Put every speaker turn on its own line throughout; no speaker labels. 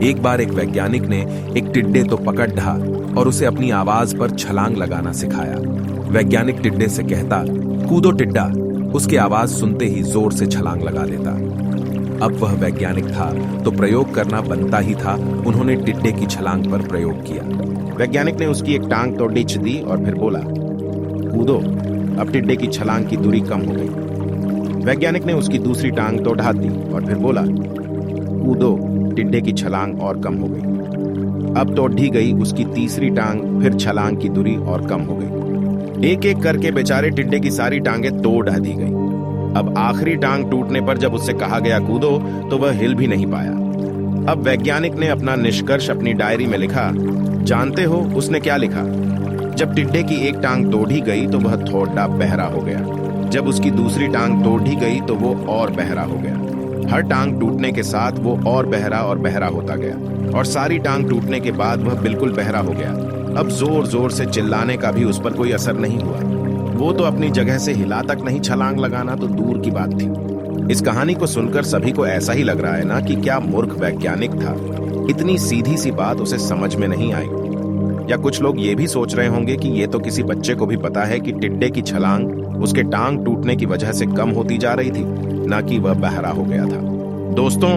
एक बार एक वैज्ञानिक ने एक टिड्डे तो पकड़ ढा और उसे अपनी आवाज पर छलांग लगाना सिखाया। वैज्ञानिक टिड्डे से कहता, कूदो टिड्डा। उसकी आवाज सुनते ही जोर से छलांग लगा देता। अब वह वैज्ञानिक था तो प्रयोग करना बनता ही था। उन्होंने टिड्डे की छलांग पर प्रयोग किया।
वैज्ञानिक ने उसकी एक टांग तो डिच दी और फिर बोला, कूदो। अब टिड्डे की छलांग की दूरी कम हो गई। वैज्ञानिक ने उसकी दूसरी टांग तो ढा दी और फिर बोला, कूदो। टिड्डे की छलांग और कम हो गई। अब तो ढी गई उसकी तीसरी टांग, फिर छलांग की दूरी और कम हो गई। एक एक करके बेचारे टिड्डे की सारी टांगें तोड़ ढा दी गई। अब आखिरी टांग टूटने पर जब उससे कहा गया कूदो तो वह हिल भी नहीं पाया। अब वैज्ञानिक ने अपना निष्कर्ष अपनी डायरी में लिखा। जानते हो उसने क्या लिखा? जब टिड्डे की एक टांग तोड़ी गई तो वह थोड़ा बहरा हो गया। जब उसकी दूसरी टांग तोड़ी गई तो वो और बहरा हो गया। हर टांग टूटने के साथ वो और बहरा होता गया और सारी टांग टूटने के बाद वह बिल्कुल बहरा हो गया। अब जोर जोर से चिल्लाने का भी उस पर कोई असर नहीं हुआ। वो तो अपनी जगह से हिला तक नहीं, छलांग लगाना तो दूर की बात थी। इस कहानी को सुनकर सभी को ऐसा ही लग रहा है ना कि क्या मूर्ख वैज्ञानिक था। इतनी सीधी सी बात उसे समझ में नहीं आई। या कुछ लोग ये भी सोच रहे होंगे कि ये तो किसी बच्चे को भी पता है कि टिड्डे की छलांग उसके टांग टूटने की वजह से कम होती जा रही थी, ना कि वह बहरा हो गया था। दोस्तों,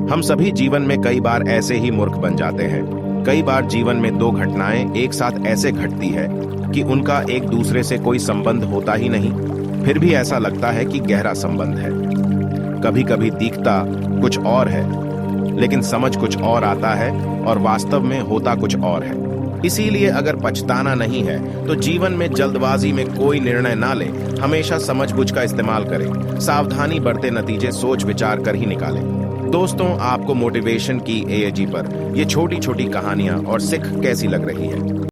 हम सभी जीवन में कई बार ऐसे ही मूर्ख बन जाते हैं। कई बार जीवन में दो घटनाएं एक साथ ऐसे घटती है कि उनका एक दूसरे से कोई संबंध होता ही नहीं, फिर भी ऐसा लगता है कि गहरा संबंध है। कभी कभी दिखता कुछ और है लेकिन समझ कुछ और आता है और वास्तव में होता कुछ और है। इसीलिए अगर पछताना नहीं है तो जीवन में जल्दबाजी में कोई निर्णय ना ले, हमेशा समझबूझ का इस्तेमाल करें, सावधानी बरते, नतीजे सोच विचार कर ही निकालें। दोस्तों, आपको मोटिवेशन की AAG पर ये छोटी छोटी कहानियां और सिख कैसी लग रही है?